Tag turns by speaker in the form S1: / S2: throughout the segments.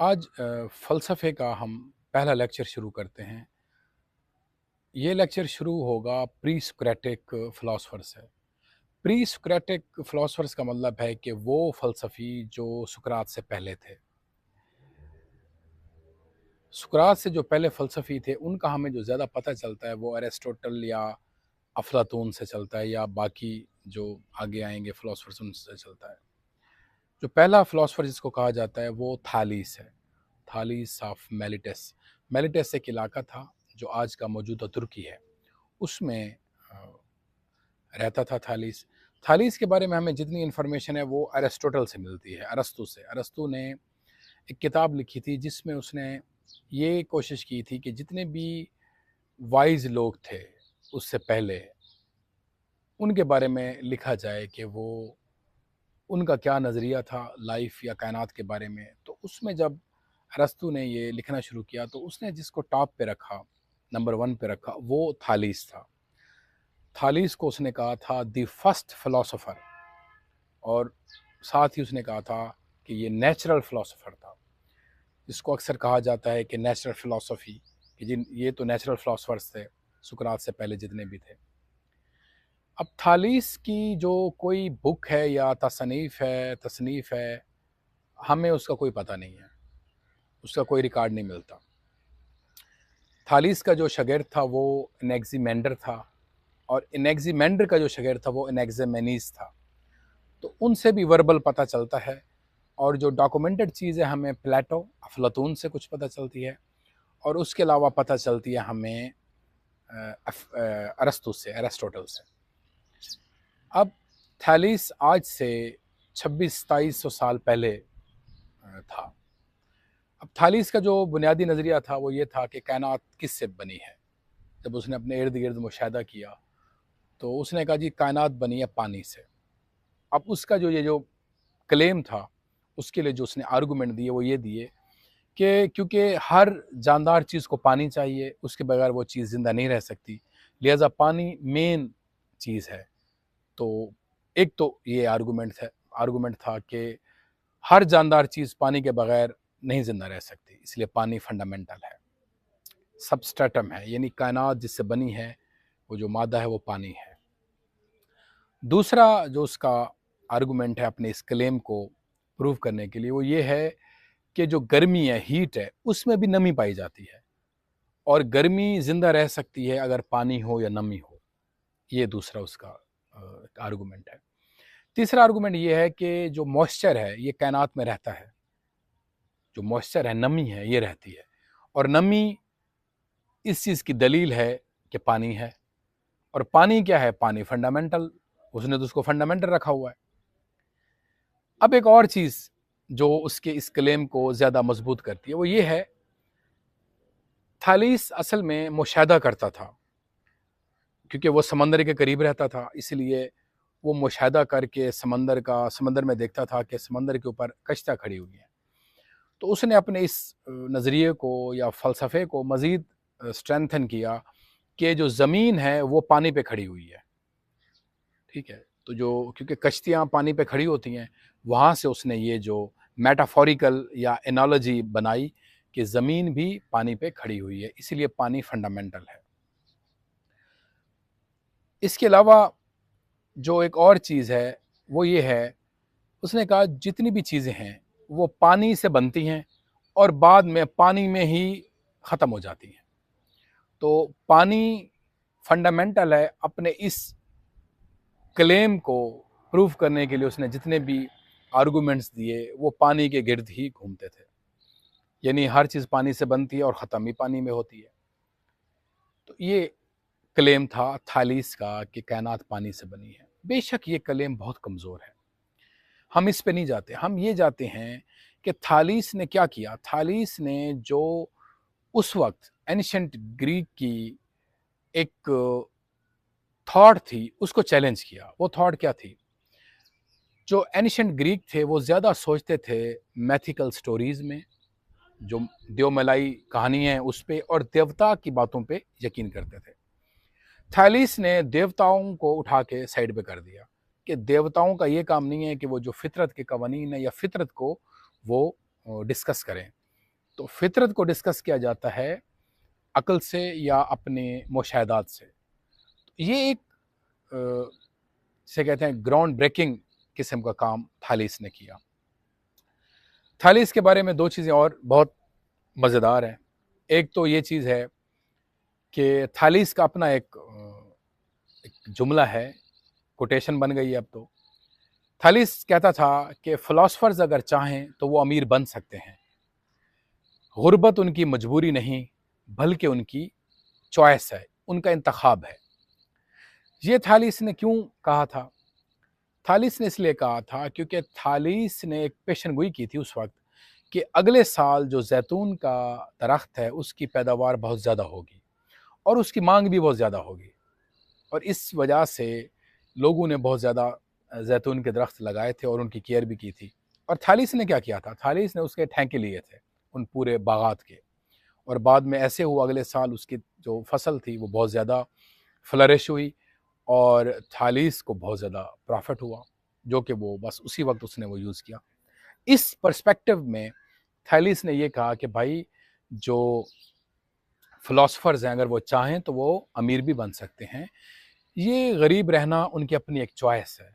S1: आज फ़लसफ़े का हम पहला लेक्चर शुरू करते हैं। ये लेक्चर शुरू होगा प्री सोक्रेटिक फ़िलॉसफ़र से। प्री सोक्रेटिक फ़िलॉसफ़र्स का मतलब है कि वो फ़लसफ़ी जो सुकरात से पहले थे। सुकरात से जो पहले फ़लसफ़ी थे, उनका हमें जो ज़्यादा पता चलता है, वो अरिस्टोटल या अफ़लातून से चलता है या बाकी जो आगे आएँगे फ़िलॉसफ़र्स उनसे चलता है। जो पहला फ़िलॉसफ़र जिसको कहा जाता है, वो थालीस है। थालीस ऑफ मेलिटस। मेलिटस एक इलाका था जो आज का मौजूदा तुर्की है, उसमें रहता था थालीस। थालीस के बारे में हमें जितनी इन्फॉर्मेशन है वो अरिस्टोटल से मिलती है, अरस्तू से। अरस्तू ने एक किताब लिखी थी जिसमें उसने ये कोशिश की थी कि जितने भी वाइज लोग थे उससे पहले, उनके बारे में लिखा जाए कि वो उनका क्या नज़रिया था लाइफ या कायनात के बारे में। तो उसमें जब अरस्तू ने ये लिखना शुरू किया तो उसने जिसको टॉप पे रखा, नंबर वन पे रखा, वो थालीस था। थालीस को उसने कहा था द फर्स्ट फिलोसोफर, और साथ ही उसने कहा था कि ये नेचुरल फिलोसोफर था, जिसको अक्सर कहा जाता है कि नेचुरल फिलोसफी, कि जिन ये तो नेचुरल फिलोसफर्स थे सुकरात से पहले जितने भी थे। अब थालीस की जो कोई बुक है या तसनीफ़ है, हमें उसका कोई पता नहीं है, उसका कोई रिकॉर्ड नहीं मिलता। थालीस का जो शागिर्द था वो एनेक्सिमेंडर था, और एनेक्सिमेंडर का जो शागिर्द था वो एनेक्सिमेनीस था। तो उनसे भी वर्बल पता चलता है, और जो डॉक्यूमेंटेड चीज़ है हमें प्लेटो, अफलातून से कुछ पता चलती है, और उसके अलावा पता चलती है हमें अरस्तु से, एरिस्टोटल से। अब थैलीस आज से 26-2700 साल पहले था। अब थैलीस का जो बुनियादी नज़रिया था वो ये था कि कायनात किससे बनी है। जब उसने अपने इर्द गिर्द मुशाहिदा किया तो उसने कहा जी कायनात बनी है पानी से। अब उसका जो ये जो क्लेम था, उसके लिए जो उसने आर्गूमेंट दिए वो ये दिए कि क्योंकि हर जानदार चीज़ को पानी चाहिए, उसके बगैर वो चीज़ ज़िंदा नहीं रह सकती, लिहाजा पानी मेन चीज़ है। तो एक तो ये आर्गूमेंट था कि हर जानदार चीज़ पानी के बगैर नहीं ज़िंदा रह सकती, इसलिए पानी फंडामेंटल है, सबस्ट्रेटम है, यानी कायनात जिससे बनी है, वो जो मादा है वो पानी है। दूसरा जो उसका आर्गूमेंट है अपने इस क्लेम को प्रूव करने के लिए, वो ये है कि जो गर्मी है, हीट है, उसमें भी नमी पाई जाती है, और गर्मी ज़िंदा रह सकती है अगर पानी हो या नमी हो। ये दूसरा उसका आर्गूमेंट है। तीसरा आर्गूमेंट ये है कि जो मॉइस्चर है ये कायनात में रहता है, जो मॉइस्चर है, नमी है, ये रहती है, और नमी इस चीज़ की दलील है कि पानी है। और पानी क्या है? पानी फंडामेंटल, उसने तो उसको फंडामेंटल रखा हुआ है। अब एक और चीज़ जो उसके इस क्लेम को ज़्यादा मजबूत करती है वो ये है, थालीस असल में मुशाहिदा करता था, क्योंकि वो समंदर के करीब रहता था, इसलिए वो मुशाहिदा करके समंदर में देखता था कि समंदर के ऊपर कश्तियाँ खड़ी हुई हैं। तो उसने अपने इस नज़रिए को या फ़लसफ़े को मज़ीद स्ट्रेंथन किया कि जो ज़मीन है वो पानी पे खड़ी हुई है, ठीक है? तो जो क्योंकि कश्तियाँ पानी पे खड़ी होती हैं, वहाँ से उसने ये जो मेटाफोरिकल या एनालॉजी बनाई कि ज़मीन भी पानी पे खड़ी हुई है, इसीलिए पानी फंडामेंटल है। इसके अलावा जो एक और चीज़ है वो ये है, उसने कहा जितनी भी चीज़ें हैं वो पानी से बनती हैं और बाद में पानी में ही ख़त्म हो जाती हैं। तो पानी फंडामेंटल है, अपने इस क्लेम को प्रूव करने के लिए उसने जितने भी आर्गूमेंट्स दिए वो पानी के गिर्द ही घूमते थे, यानी हर चीज़ पानी से बनती है और ख़त्म भी पानी में होती है। तो ये क्लेम था थालीस का कि कायनात पानी से बनी है। बेशक ये क्लेम बहुत कमज़ोर है, हम इस पे नहीं जाते, हम ये जाते हैं कि थालीस ने क्या किया। थालीस ने जो उस वक्त एंशिएंट ग्रीक की एक थॉट थी उसको चैलेंज किया। वो थॉट क्या थी? जो एंशिएंट ग्रीक थे वो ज़्यादा सोचते थे मैथिकल स्टोरीज़ में, जो देवमलाई कहानी है उस पे, और देवता की बातों पे यकीन करते थे। थैलिस ने देवताओं को उठा के साइड पे कर दिया कि देवताओं का ये काम नहीं है कि वो जो फितरत के कवानीन है या फितरत को वो डिस्कस करें। तो फितरत को डिस्कस किया जाता है अक्ल से या अपने मुशाहदात से। ये एक जिसे कहते हैं ग्राउंड ब्रेकिंग किस्म का काम थालीस ने किया। थालीस के बारे में दो चीज़ें और बहुत मज़ेदार हैं। एक तो ये चीज़ है कि थालीस का अपना एक जुमला है, कोटेशन बन गई है अब तो। थालीस कहता था कि फ़िलासफ़र्स अगर चाहें तो वो अमीर बन सकते हैं। गुर्बत उनकी मजबूरी नहीं, बल्कि उनकी चॉइस है, उनका इंतखाब है। ये थालीस ने क्यों कहा था? थालीस ने इसलिए कहा था क्योंकि थालीस ने एक पेशनगोई की थी उस वक़्त कि अगले साल जो ज़ैतून का दरख्त है, उसकी पैदावार बहुत ज़्यादा होगी और उसकी माँग भी बहुत ज़्यादा होगी। और इस वजह से लोगों ने बहुत ज़्यादा ज़ैतून के दरख्त लगाए थे और उनकी केयर भी की थी। और थालीस ने क्या किया था? थालीस ने उसके ठेके लिए थे, उन पूरे बागात के। और बाद में ऐसे हुआ अगले साल उसकी जो फसल थी वो बहुत ज़्यादा फ्लरिश हुई और थालीस को बहुत ज़्यादा प्रॉफिट हुआ, जो कि वो बस उसी वक़्त उसने वो यूज़ किया। इस पर्सपेक्टिव में थालीस ने ये कहा कि भाई जो फ़िलासफ़र्स हैं अगर वो चाहें तो वो अमीर भी बन सकते हैं। ये गरीब रहना उनकी अपनी एक चॉइस है।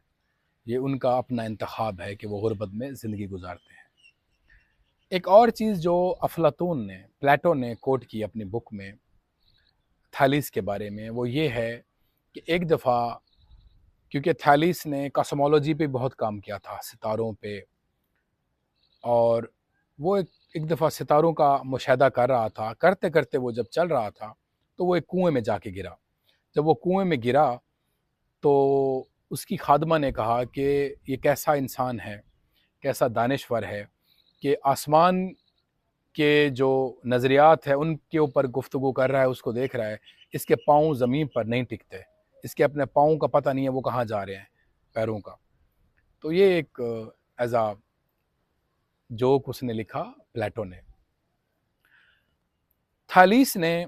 S1: ये उनका अपना इंतखाब है कि वो गुर्बत में ज़िंदगी गुज़ारते हैं। एक और चीज़ जो अफ़लातून ने, प्लेटो ने कोट की अपनी बुक में थालीस के बारे में, वो ये है कि एक दफ़ा, क्योंकि थालीस ने कॉस्मोलॉजी पे बहुत काम किया था, सितारों पे, और वो एक दफ़ा सितारों का मुशाहदा कर रहा था। करते-करते वो जब चल रहा था, तो वो एक कुएँ में जाके गिरा। जब वो कुएँ में गिरा, तो उसकी खादिमा ने कहा कि ये कैसा इंसान है, कैसा दानिश्वर है कि आसमान के जो नज़रियात है उनके ऊपर गुफ्तगू कर रहा है, उसको देख रहा है। इसके पाँव ज़मीन पर नहीं टिकते, इसके अपने पाँव का पता नहीं है वो कहाँ जा रहे हैं, पैरों का। तो ये एक एज़ अ जोक उसने लिखा, प्लेटो ने। थालीस ने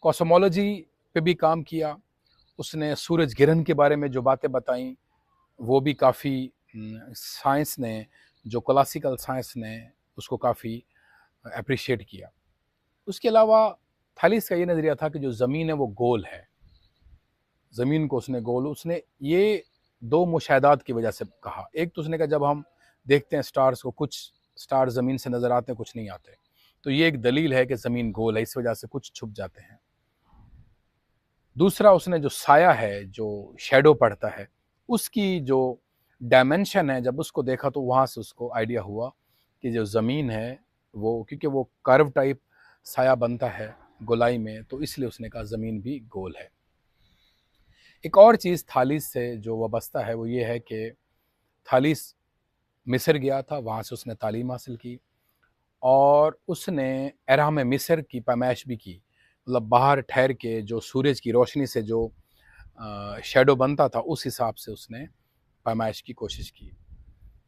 S1: कॉस्मोलॉजी पे भी काम किया। उसने सूरज गिरहन के बारे में जो बातें बताई, वो भी काफ़ी साइंस ने, जो क्लासिकल साइंस ने उसको काफ़ी एप्रिशिएट किया। उसके अलावा थालीस का ये नज़रिया था कि जो ज़मीन है वो गोल है। ज़मीन को उसने गोल, उसने ये 2 मुशाहदात की वजह से कहा। एक तो उसने कहा जब हम देखते हैं स्टार्स को, कुछ स्टार ज़मीन से नज़र आते हैं, कुछ नहीं आते। तो ये एक दलील है कि ज़मीन गोल है, इस वजह से कुछ छुप जाते हैं। दूसरा, उसने जो साया है, जो शैडो पड़ता है, उसकी जो डायमेंशन है, जब उसको देखा तो वहाँ से उसको आइडिया हुआ कि जो ज़मीन है वो, क्योंकि वो कर्व टाइप साया बनता है गोलाई में, तो इसलिए उसने कहा ज़मीन भी गोल है। एक और चीज़ थालीस से जो वाबस्ता है वो ये है कि थालीस मिस्र गया था, वहाँ से उसने तालीम हासिल की और उसने एहराम मिस्र की पैमाइश भी की। मतलब बाहर ठहर के जो सूरज की रोशनी से जो शैडो बनता था, उस हिसाब से उसने पैमाइश की कोशिश की।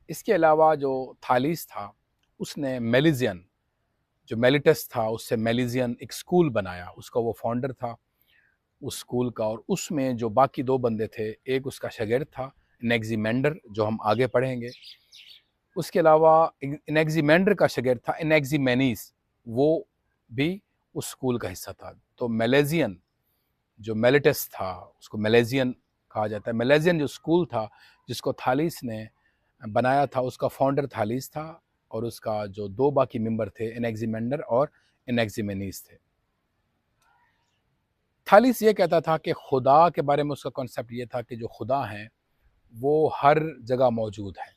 S1: इसके अलावा जो थालीस था, उसने मेलिजियन, जो मेलिटस था, उससे मेलिजियन एक स्कूल बनाया, उसका वो फाउंडर था उस स्कूल का। और उसमें जो बाकी 2 बंदे थे, एक उसका शागिर्द था एनेक्सिमेंडर, जो हम आगे पढ़ेंगे। उसके अलावा एनेक्सिमेंडर का शागिर्द था एनेक्सिमेनीस, वो भी उस स्कूल का हिस्सा था। तो मेलेजियन जो मेलिटस था, उसको मेलेजियन कहा जाता है। मेलेजियन जो स्कूल था जिसको थालीस ने बनाया था, उसका फाउंडर थालीस था और उसका जो 2 बाकी मेंबर थे एनेक्सिमेंडर और एनेक्सिमेनीस थे। थालीस ये कहता था कि खुदा के बारे में उसका कॉन्सेप्ट ये था कि जो खुदा हैं वो हर जगह मौजूद है।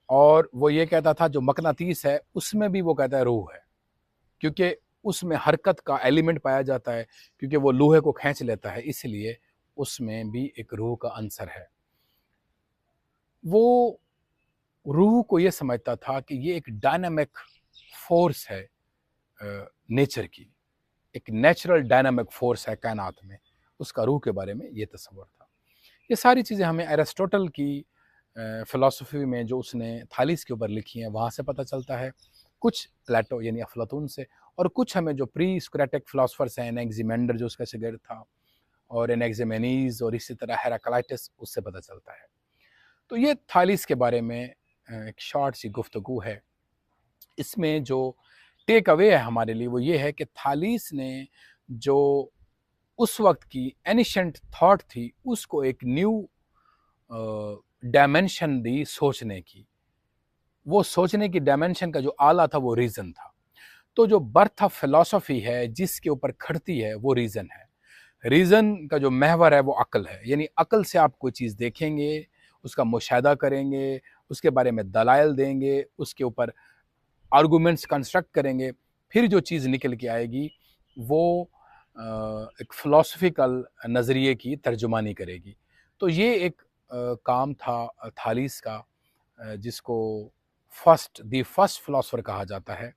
S1: और वो ये कहता था जो मकनातीस है उसमें भी वो कहता है रूह है, क्योंकि उसमें हरकत का एलिमेंट पाया जाता है, क्योंकि वो लोहे को खींच लेता है, इसलिए उसमें भी एक रूह का अंसर है। वो रूह को ये समझता था कि ये एक डायनामिक फोर्स है नेचर की, एक नेचुरल डायनामिक फोर्स है कायनात में। उसका रूह के बारे में ये तस्वर था। ये सारी चीज़ें हमें एरिस्टोटल की फ़िलासफ़ी में जो उसने थालीस के ऊपर लिखी हैं वहाँ से पता चलता है, कुछ प्लेटो यानी अफ़लातून से, और कुछ हमें जो प्री सोक्रेटिक फ़िलासफ़र्स हैं, एनेक्सिमेंडर जो उसका शागिर्द था और एनेक्सिमेनीज़ और इसी तरह हेराक्लाइटस, उससे पता चलता है। तो ये थालीस के बारे में एक शॉर्ट सी गुफ्तगू है। इसमें जो टेक अवे है हमारे लिए वो ये है कि थालीस ने जो उस वक्त की एनिशेंट थॉट थी उसको एक न्यू डायमेंशन दी सोचने की। वो सोचने की डायमेंशन का जो आला था वो रीजन था। तो जो बर्थ ऑफ फिलॉसफी है जिसके ऊपर खड़ती है वो रीजन है। रीजन का जो महवर है वो अक्ल है, यानी अक्ल से आप कोई चीज़ देखेंगे, उसका मुशाहिदा करेंगे, उसके बारे में दलाइल देंगे, उसके ऊपर आर्गूमेंट्स कंस्ट्रक्ट करेंगे, फिर जो चीज़ निकल के आएगी वो एक फ़िलासफ़िकल नज़रिए की तर्जुमानी करेगी। तो ये एक काम था थालीस का, जिसको द फर्स्ट फ़िलासफ़र कहा जाता है।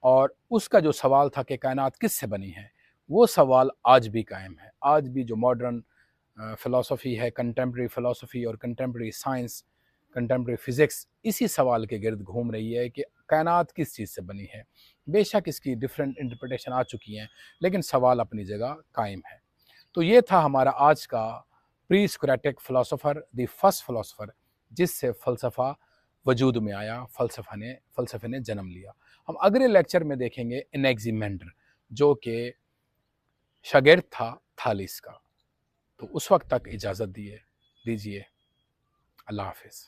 S1: और उसका जो सवाल था कि कायनात किससे बनी है, वो सवाल आज भी कायम है। आज भी जो मॉडर्न फ़िलासफ़ी है, कंटेम्प्रेरी फ़िलासफ़ी और कंटेम्प्रेरी साइंस, कंटेम्प्रेरी फ़िज़िक्स इसी सवाल के गिर्द घूम रही है कि कायनात किस चीज़ से बनी है। बेशक इसकी डिफरेंट इंटरप्रिटेशन आ चुकी हैं, लेकिन सवाल अपनी जगह कायम है। तो ये था हमारा आज का pre Socratic philosopher, the first philosopher, जिससे फ़लसफ़ा वजूद में आया, फ़लसफ़े ने जन्म लिया। हम अगले लेक्चर में देखेंगे एनेक्सिमेंडर, जो कि शागिर्द था थालीस का। तो उस वक्त तक इजाज़त दीजिए। अल्लाह हाफ़िज़।